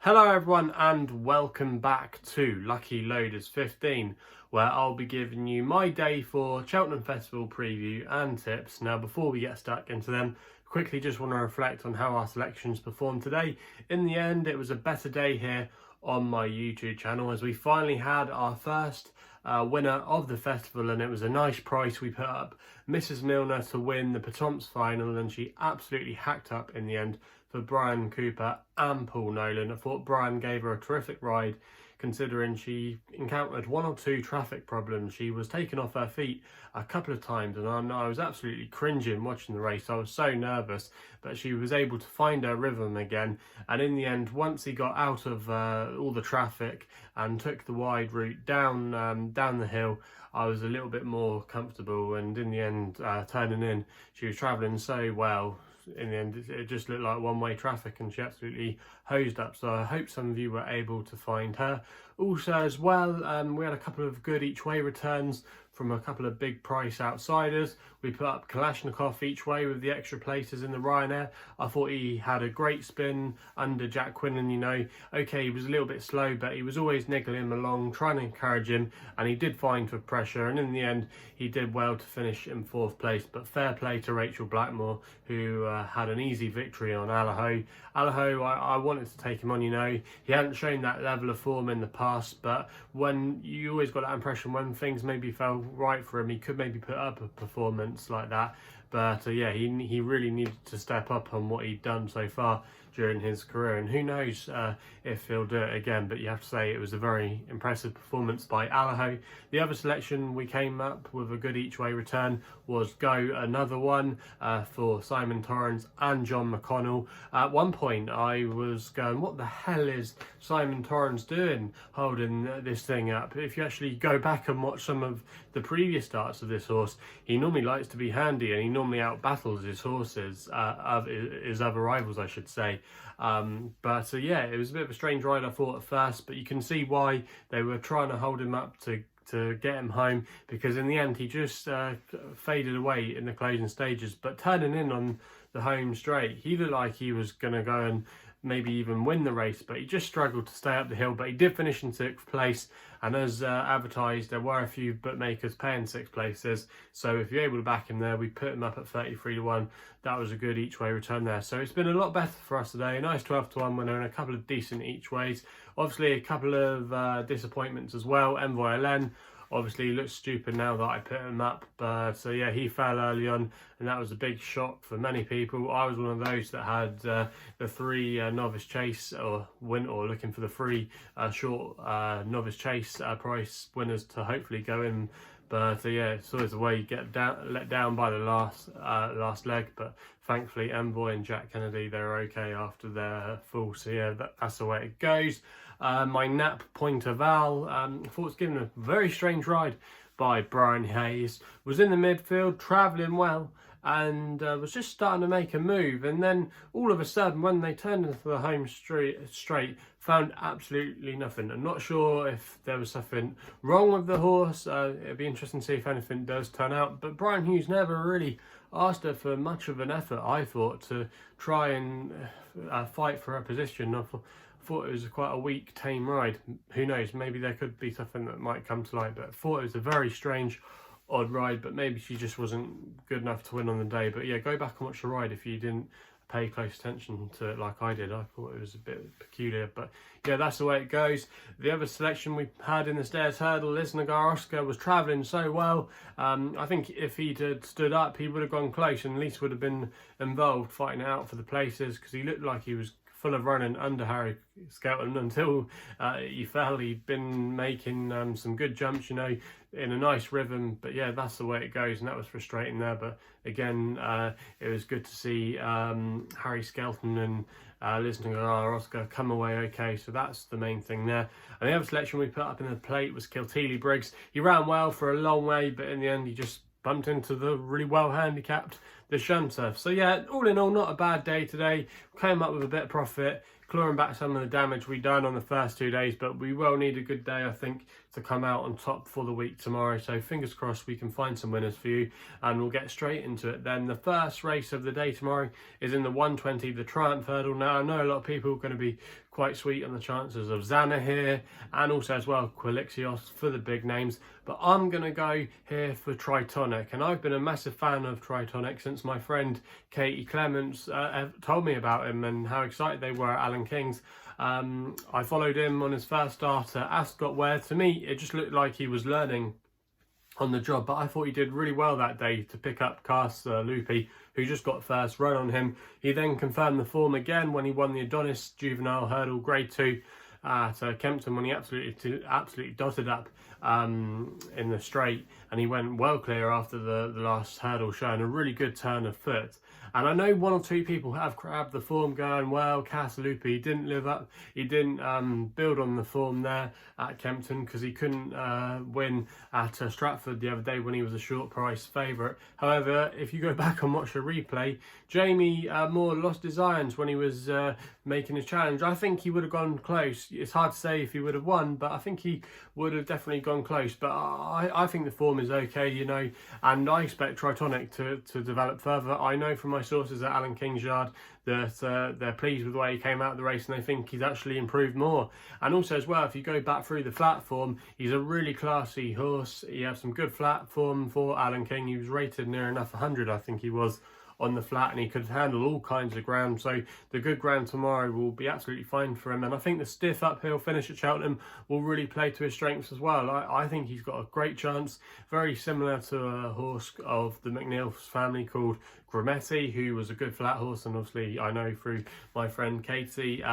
Hello everyone and welcome back to Lucky Loaders 15, where I'll be giving you my day for Cheltenham Festival preview and tips. Now before we get stuck into them, quickly just want to reflect on how our selections performed today. In the end, it was a better day here on my YouTube channel as we finally had our first winner of the festival, and it was a nice price we put up. Mrs Milner to win the Potomps final, and she absolutely hacked up in the end for Brian Cooper and Paul Nolan. I thought Brian gave her a terrific ride considering she encountered one or two traffic problems. She was taken off her feet a couple of times and I was absolutely cringing watching the race. I was so nervous, but she was able to find her rhythm again, and in the end, once he got out of all the traffic and took the wide route down the hill, I was a little bit more comfortable, and in the end, turning in, she was travelling so well. In the end, it just looked like one-way traffic and she absolutely hosed up, so I hope some of you were able to find her. Also as well, we had a couple of good each way returns from a couple of big price outsiders. We put up Kalashnikov each way with the extra places in the Ryanair. I thought he had a great spin under Jack Quinlan, you know. Okay, he was a little bit slow, but he was always niggling him along, trying to encourage him, and he did fine for pressure, and in the end he did well to finish in 4th place. But fair play to Rachel Blackmore, who had an easy victory on Allaho. Allaho, I wanted to take him on, you know. He hadn't shown that level of form in the past, but when you always got that impression when things maybe fell right for him, he could maybe put up a performance like that. But yeah, he really needed to step up on what he'd done so far during his career, and who knows if he'll do it again. But you have to say it was a very impressive performance by Allaho. The other selection we came up with a good each way return was Go Another One for Simon Torrance and John McConnell. At one point I was going, what the hell is Simon Torrance doing holding this thing up? If you actually go back and watch some of the previous starts of this horse, he normally likes to be handy and he normally out battles his horses, his other rivals I should say. But yeah, it was a bit of a strange ride I thought at first, but you can see why they were trying to hold him up to get him home, because in the end he just faded away in the closing stages. But turning in on the home straight, he looked like he was going to go and maybe even win the race, but he just struggled to stay up the hill. But he did finish in 6th place, and as advertised, there were a few bookmakers paying 6th places, so if you're able to back him there, we put him up at 33 to 1. That was a good each way return there, so it's been a lot better for us today. A nice 12 to 1 winner and a couple of decent each ways. Obviously a couple of disappointments as well. Envoy Len obviously looks stupid now that I put him up, but so yeah, he fell early on, and that was a big shock for many people. I was one of those that had the 3 novice chase or looking for the 3 short novice chase price winners to hopefully go in. But yeah, it's always the way you get let down by the last leg. But thankfully, Envoy and Jack Kennedy, they're okay after their fall. So yeah, that's the way it goes. My Nap Pointer Val, I thought it was given a very strange ride by Brian Hayes. Was in the midfield, travelling well, and was just starting to make a move, and then all of a sudden when they turned into the home straight, found absolutely nothing. I'm not sure if there was something wrong with the horse. It'd be interesting to see if anything does turn out, but Brian Hughes never really asked her for much of an effort, I thought, to try and fight for her position. I thought it was quite a weak, tame ride. Who knows, maybe there could be something that might come to light, but I thought it was a very strange, odd ride, but maybe she just wasn't good enough to win on the day. But yeah, go back and watch the ride if you didn't pay close attention to it like I did. I thought it was a bit peculiar, but yeah, that's the way it goes. The other selection we had in the Stairs Hurdle, Lisnagar Oscar, was travelling so well. I think if he'd had stood up, he would have gone close and at least would have been involved fighting it out for the places, because he looked like he was full of running under Harry Skelton until he fell. He'd been making some good jumps, you know, in a nice rhythm. But yeah, that's the way it goes, and that was frustrating there. But again, it was good to see Harry Skelton and Lisnagar Oscar come away okay, so that's the main thing there. And the other selection we put up in the plate was Kilteely Briggs. He ran well for a long way, but in the end he just bumped into the really well handicapped the Shunter. So yeah, all in all, not a bad day today. Came up with a bit of profit. clawing back some of the damage we done on the first 2 days, but we will need a good day, I think, to come out on top for the week tomorrow. So fingers crossed we can find some winners for you, and we'll get straight into it. Then the first race of the day tomorrow is in the 120, the Triumph Hurdle. Now I know a lot of people are going to be quite sweet on the chances of Zana here, and also as well Quilixios for the big names, but I'm going to go here for Tritonic, and I've been a massive fan of Tritonic since my friend Katie Clements told me about him and how excited they were at Alan King's. I followed him on his first start at Ascot, where to me it just looked like he was learning on the job, but I thought he did really well that day to pick up Cast Lupi, who just got first run on him. He then confirmed the form again when he won the Adonis Juvenile Hurdle Grade 2 at Kempton, when he absolutely dotted up in the straight, and he went well clear after the last hurdle, showing a really good turn of foot. And I know one or two people have grabbed the form going, well, Casalupi didn't live up, he didn't build on the form there at Kempton because he couldn't win at Stratford the other day when he was a short price favourite. However, if you go back and watch a replay, Jamie Moore lost his irons when he was making his challenge. I think he would have gone close. It's hard to say if he would have won, but I think he would have definitely gone close. But I think the form is okay, you know, and I expect Tritonic to develop further. I know from my sources at Alan King's Yard that they're pleased with the way he came out of the race, and they think he's actually improved more. And also as well, if you go back through the flat form, he's a really classy horse. He has some good flat form for Alan King. He was rated near enough 100, I think he was, on the flat, and he could handle all kinds of ground, so the good ground tomorrow will be absolutely fine for him. And I think the stiff uphill finish at Cheltenham will really play to his strengths as well. I think he's got a great chance, very similar to a horse of the McNeil's family called Grametti, who was a good flat horse, and obviously I know through my friend Katie,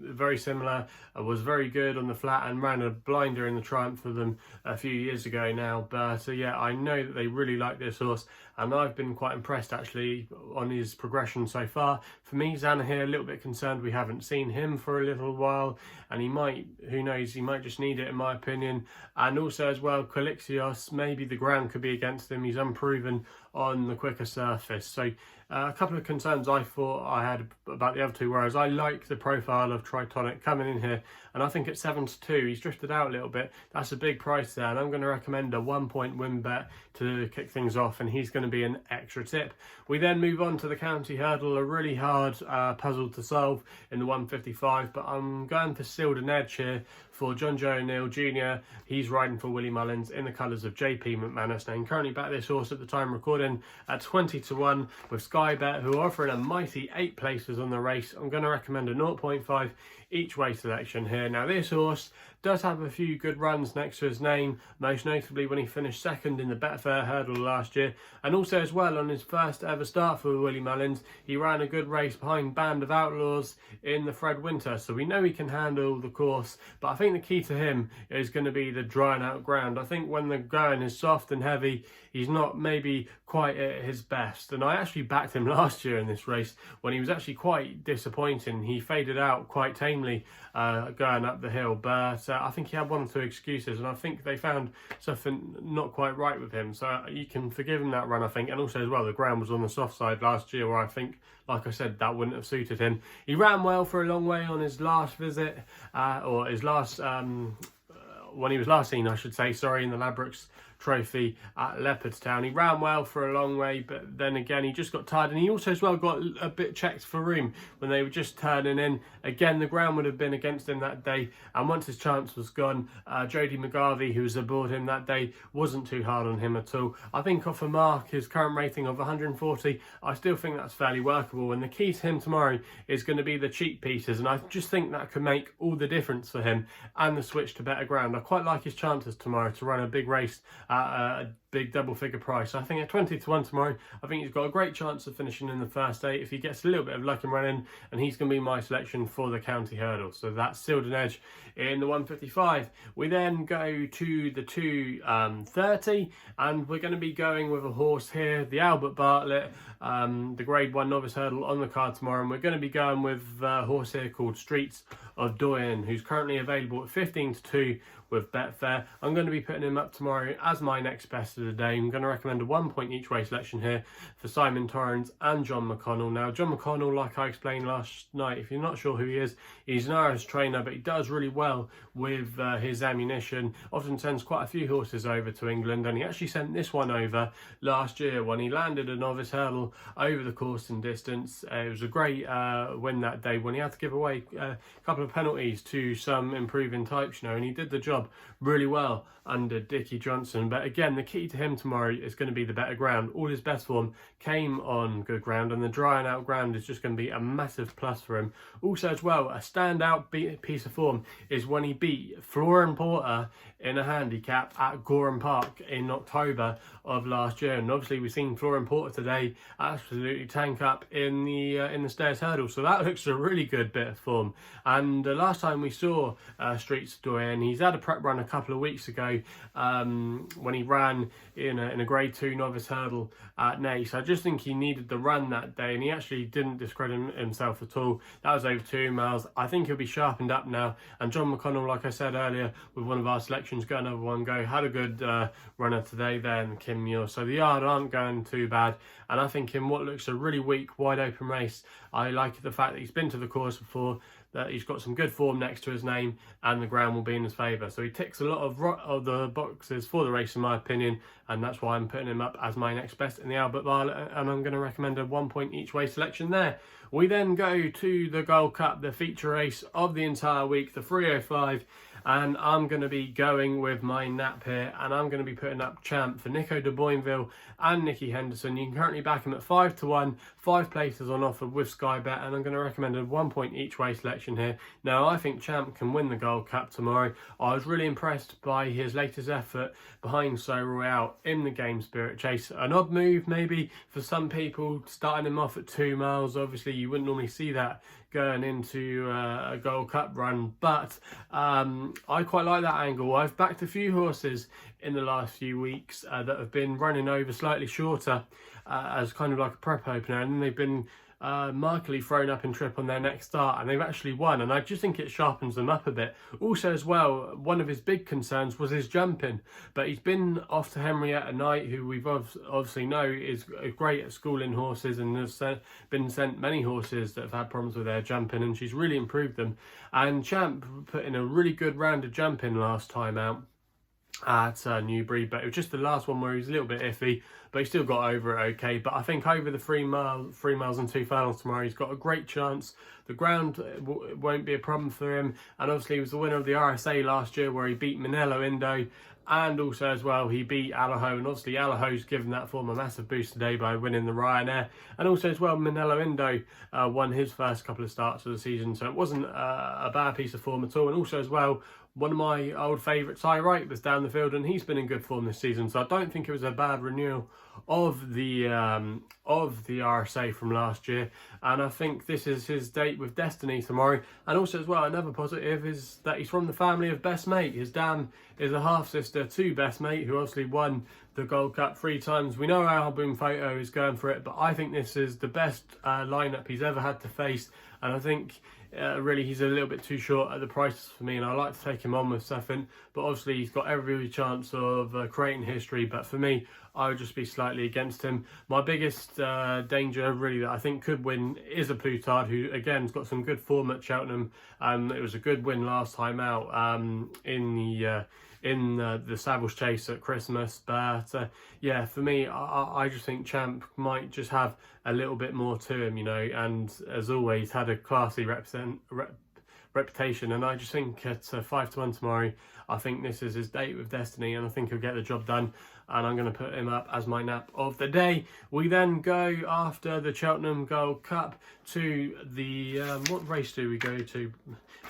very similar, was very good on the flat and ran a blinder in the Triumph for them a few years ago now. But yeah, I know that they really like this horse, and I've been quite impressed actually on his progression so far. For me, Zana here, a little bit concerned we haven't seen him for a little while, and he might, who knows, he might just need it in my opinion. And also as well, Quilixios, maybe the ground could be against him. He's unproven on the quicker surface. So a couple of concerns I thought I had about the other two, whereas I like the profile of Tritonic coming in here, and I think at 7-2 he's drifted out a little bit. That's a big price there, and I'm going to recommend a 1 point win bet to kick things off, and he's going to be an extra tip. We then move on to the County Hurdle, a really hard puzzle to solve in the 155, but I'm going for Ciel here for John Joe O'Neill Jr. He's riding for Willie Mullins in the colours of JP McManus. Now, you can currently back this horse at the time recording at 20-1 with SkyBet, who are offering a mighty 8 places on the race. I'm going to recommend a 0.5 each way selection here. Now, this horse does have a few good runs next to his name, most notably when he finished second in the Betfair hurdle last year, and also as well on his first ever start for Willie Mullins, he ran a good race behind Band of Outlaws in the Fred Winter, so we know he can handle the course. But I think the key to him is going to be the drying out ground. I think when the going is soft and heavy, he's not maybe quite at his best, and I actually backed him last year in this race when he was actually quite disappointing. He faded out quite tamely going up the hill, but I think he had 1 or 2 excuses, and I think they found something not quite right with him, so you can forgive him that run, I think. And also as well, the ground was on the soft side last year, where I think, like I said, that wouldn't have suited him. He ran well for a long way on his last visit, or his last when he was last seen, I should say, sorry, in the Ladbrokes Trophy at Leopardstown. He ran well for a long way, but then again he just got tired, and he also as well got a bit checked for room when they were just turning in. Again, the ground would have been against him that day, and once his chance was gone, Jody McGarvey, who was aboard him that day, wasn't too hard on him at all. I think off a mark, his current rating of 140, I still think that's fairly workable, and the key to him tomorrow is going to be the cheap pieces, and I just think that could make all the difference for him, and the switch to better ground. I quite like his chances tomorrow to run a big race at a big double figure price. I think at 20-1 tomorrow, I think he's got a great chance of finishing in the first 8 if he gets a little bit of luck and running, and he's going to be my selection for the County Hurdle. So that's Ciel in the 155. We then go to the 230, and we're going to be going with a horse here, the Albert Bartlett, the Grade 1 Novice Hurdle on the card tomorrow, and we're going to be going with a horse here called Streets of Doyen, who's currently available at 15-2 with Betfair. I'm going to be putting him up tomorrow as my next best of the day. I'm going to recommend a 1 point each way selection here for Simon Torrens and John McConnell. Now, John McConnell, like I explained last night, if you're not sure who he is, he's an Irish trainer, but he does really well with his ammunition. Often sends quite a few horses over to England, and he actually sent this one over last year when he landed a novice hurdle over the course and distance. It was a great win that day when he had to give away a couple of penalties to some improving types, and he did the job really well under Dickie Johnson. But again, the key to him tomorrow is going to be the better ground. All his best form came on good ground, and the dry and out ground is just going to be a massive plus for him. Also as well, a standout piece of form is when he beat Florian Porter in a handicap at Gorham Park in October of last year. And obviously we've seen Florian Porter today absolutely tank up in the Stairs Hurdle, so that looks a really good bit of form. And the last time we saw Streets Doyen, he's had a prep run a couple of weeks ago when he ran in a grade 2 novice hurdle at Neige. So I just think he needed the run that day, and he actually didn't discredit himself at all. That was over 2 miles. I think he'll be sharpened up now. And John McConnell, like I said earlier, with one of our selections, got another one go. Had a good runner today there in Kim Muir. So the yard aren't going too bad. And I think in what looks a really weak, wide open race, I like the fact that he's been to the course before, that he's got some good form next to his name, and the ground will be in his favour. So he ticks a lot of the boxes for the race, in my opinion, and that's why I'm putting him up as my next best in the Albert Bartlett, and I'm going to recommend a 1 point each way selection there. We then go to the Gold Cup, the feature race of the entire week, the 305, and I'm going to be going with my nap here, and I'm going to be putting up Champ for Nico de Boinville and Nicky Henderson. You can currently back him at 5-1, 5 places on offer with SkyBet, and I'm going to recommend a 1 point each way selection here. Now, I think Champ can win the Gold Cup tomorrow. I was really impressed by his latest effort behind Seuil in the Game Spirit Chase. An odd move maybe for some people, starting him off at 2 miles. Obviously, you wouldn't normally see that going into a Gold Cup run, but I quite like that angle. I've backed a few horses in the last few weeks that have been running over slightly shorter as kind of like a prep opener, and then they've been markedly thrown up in trip on their next start, and they've actually won, and I just think it sharpens them up a bit. Also as well, one of his big concerns was his jumping, but he's been off to Henrietta Knight, who we've obviously know is great at schooling horses, and has been sent many horses that have had problems with their jumping, and she's really improved them. And Champ put in a really good round of jumping last time out at Newbury, but it was just the last one where he was a little bit iffy, but he still got over it okay. But I think over the 3 miles and 2 furlongs tomorrow, he's got a great chance. The ground won't be a problem for him, and obviously he was the winner of the RSA last year where he beat Manello Indo, and also as well he beat Allaho, and obviously Allaho's given that form a massive boost today by winning the Ryanair. And also as well, Manello Indo won his first couple of starts of the season, so it wasn't a bad piece of form at all. And also as well, one of my old favourites, Ty Wright, was down the field, and he's been in good form this season. So I don't think it was a bad renewal of the RSA from last year. And I think this is his date with Destiny tomorrow. And also as well, another positive is that he's from the family of Best Mate. His dam is a half sister to Best Mate, who obviously won the Gold Cup 3 times. We know our album photo is going for it, but I think this is the best lineup he's ever had to face. And I think really he's a little bit too short at the prices for me, and I like to take him on with something, but obviously he's got every chance of creating history. But for me, I would just be slightly against him. My biggest danger really that I think could win is a Plutard, who again has got some good form at Cheltenham. It was a good win last time out in the Savills Chase at Christmas. But yeah, for me, I just think Champ might just have a little bit more to him, and as always had a classy reputation. And I just think at 5-1 tomorrow, I think this is his date with Destiny, and I think he'll get the job done, and I'm going to put him up as my nap of the day. We then go, after the Cheltenham Gold Cup, to the what race do we go to?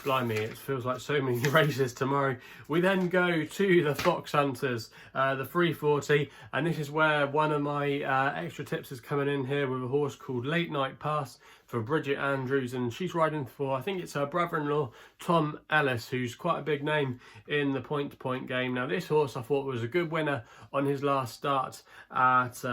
Blimey, it feels like so many races tomorrow. We then go to the Foxhunters, the 340, and this is where one of my extra tips is coming in here with a horse called Latenightpass for Bridget Andrews, and she's riding for, I think it's her brother-in-law Tom Ellis, who's quite a big name in the point-to-point game. Now this horse I thought was a good winner on his last start at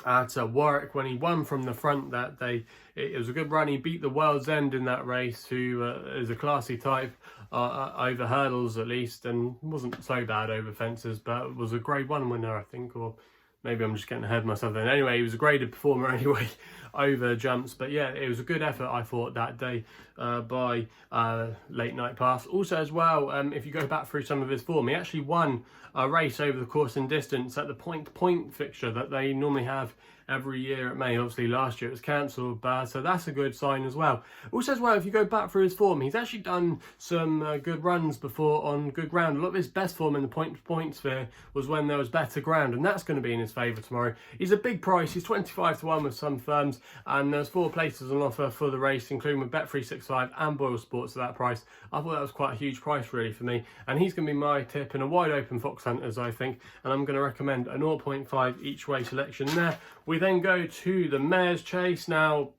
at Warwick when he won from the front that day. It was a good run. He beat the World's End in that race, who is a classy type over hurdles at least, and wasn't so bad over fences, but was a Grade 1 winner, I think, or maybe I'm just getting ahead of myself then. Anyway, he was a graded performer anyway over jumps. But yeah, it was a good effort, I thought, that day by Latenightpass. Also as well, if you go back through some of his form, he actually won a race over the course and distance at the point-to-point fixture that they normally have every year at May. Obviously last year it was cancelled, so that's a good sign as well. Also as well, if you go back through his form, he's actually done some good runs before on good ground. A lot of his best form in the point-to-point sphere was when there was better ground, and that's going to be in his favour tomorrow. He's a big price. He's 25 to 1 with some firms, and there's 4 places on offer for the race, including with Bet365 and Boyle Sports at that price. I thought that was quite a huge price really for me, and he's going to be my tip in a wide open Foxhunters, I think, and I'm going to recommend a 0.5 each way selection there. We then go to the Mare's Chase. Now,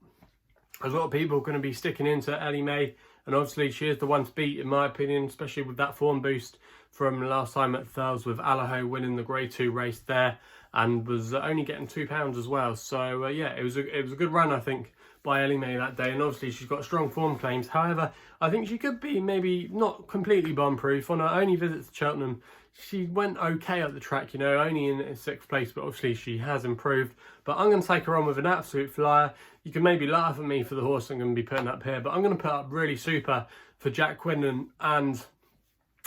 there's a lot of people going to be sticking into Ellie May, and obviously she is the one to beat in my opinion, especially with that form boost from last time at Thales with Allaho winning the Grade 2 race there, and was only getting £2 as well. So yeah, it was a good run, I think, by Ellie May that day, and obviously she's got strong form claims. However, I think she could be maybe not completely bomb-proof. On her only visit to Cheltenham, she went okay at the track, you know, only in 6th place, but obviously she has improved. But I'm going to take her on with an absolute flyer. You can maybe laugh at me for the horse I'm going to be putting up here, but I'm going to put up Really Super for Jack Quinlan and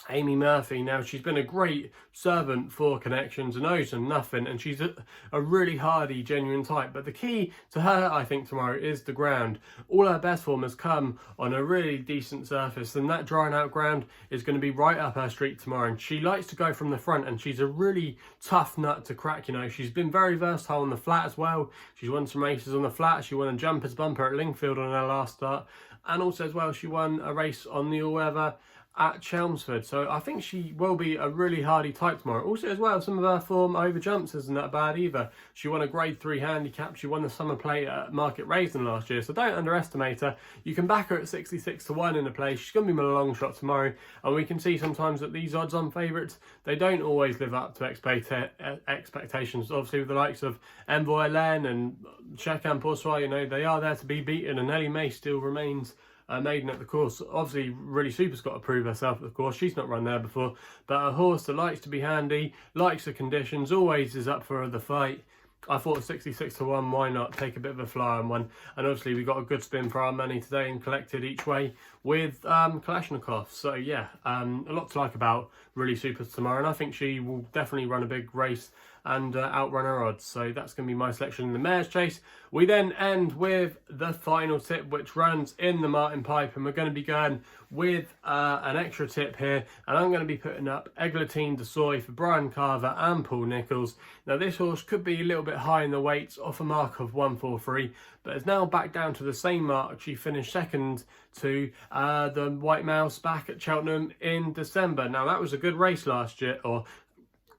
Amy Murphy. Now, she's been a great servant for connections and owes them nothing, and she's a really hardy, genuine type. But the key to her, I think, tomorrow is the ground. All her best form has come on a really decent surface, and that drying out ground is going to be right up her street tomorrow. And she likes to go from the front, and she's a really tough nut to crack, you know. She's been very versatile on the flat as well. She's won some races on the flat. She won a jumpers bumper at Lingfield on her last start, and also as well, she won a race on the all-weather at Chelmsford. So I think she will be a really hardy type tomorrow. Also as well, some of her form over jumps isn't that bad either. She won a Grade 3 handicap. She won the Summer Plate at Market Raising last year, so don't underestimate her. You can back her at 66 to 1 in a play. She's going to be my long shot tomorrow, and we can see sometimes that these odds-on favourites, they don't always live up to expectations. Obviously with the likes of Envoy Len and Shekham Poursoir, you know, they are there to be beaten, and Ellie May still remains maiden at the course. Obviously, Really Super's got to prove herself at the course. She's not run there before, but a horse that likes to be handy, likes the conditions, always is up for the fight. I thought 66 to 1, why not take a bit of a flyer on one? And obviously we got a good spin for our money today and collected each way with Kalashnikov. So yeah, a lot to like about Really Super tomorrow, and I think she will definitely run a big race and outrun her odds. So that's going to be my selection in the Mare's Chase. We then end with the final tip, which runs in the Martin Pipe, and we're going to be going with an extra tip here, and I'm going to be putting up Eglantine de Seuil for Brian Carver and Paul Nicholls. Now this horse could be a little bit high in the weights, off a mark of 143, but is now back down to the same mark she finished second to the White Mouse back at Cheltenham in December. Now that was a good race last year, or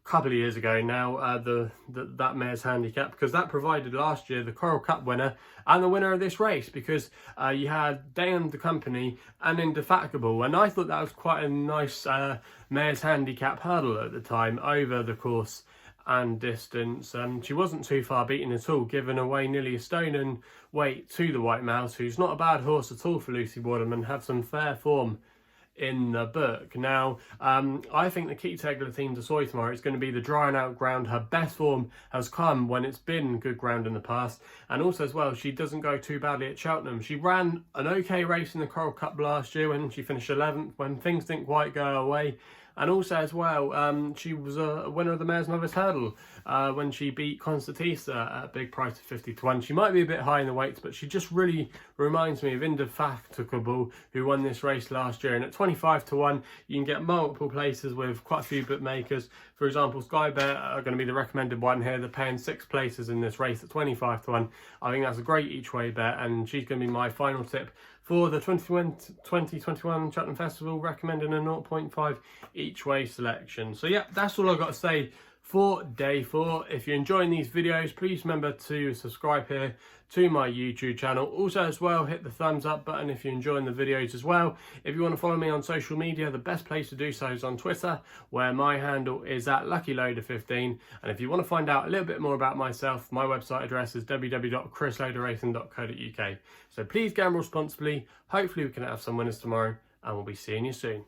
couple of years ago now, that mare's handicap, because that provided last year the Coral Cup winner and the winner of this race, because you had Doyen the company and Indefatigable, and I thought that was quite a nice mare's handicap hurdle at the time over the course and distance. She wasn't too far beaten at all, giving away nearly a stone in weight to the White Mouse, who's not a bad horse at all for Lucy Waterman, have some fair form in the book. Now, I think the key to Eglantine de Seuil tomorrow is going to be the drying out ground. Her best form has come when it's been good ground in the past, and also as well, she doesn't go too badly at Cheltenham. She ran an okay race in the Coral Cup last year when she finished 11th, when things didn't quite go her way. And also as well, she was a winner of the Mare's Novice Hurdle when she beat Constantisa at a big price of 50 to 1. She might be a bit high in the weights, but she just really reminds me of Indefatigable, who won this race last year. And at 25 to 1, you can get multiple places with quite a few bookmakers. For example, SkyBet are going to be the recommended one here. They're paying 6 places in this race at 25 to 1. I think that's a great each way bet, and she's going to be my final tip for the 2021 Cheltenham Festival, recommending a 0.5 each way selection. So yeah, that's all I've got to say for day 4. If you're enjoying these videos, please remember to subscribe here to my YouTube channel. Also as well, hit the thumbs up button if you're enjoying the videos as well. If you want to follow me on social media, the best place to do so is on Twitter, where my handle is at LuckyLoader15. And if you want to find out a little bit more about myself, my website address is www.chrisloaderracing.co.uk. So please gamble responsibly. Hopefully we can have some winners tomorrow, and we'll be seeing you soon.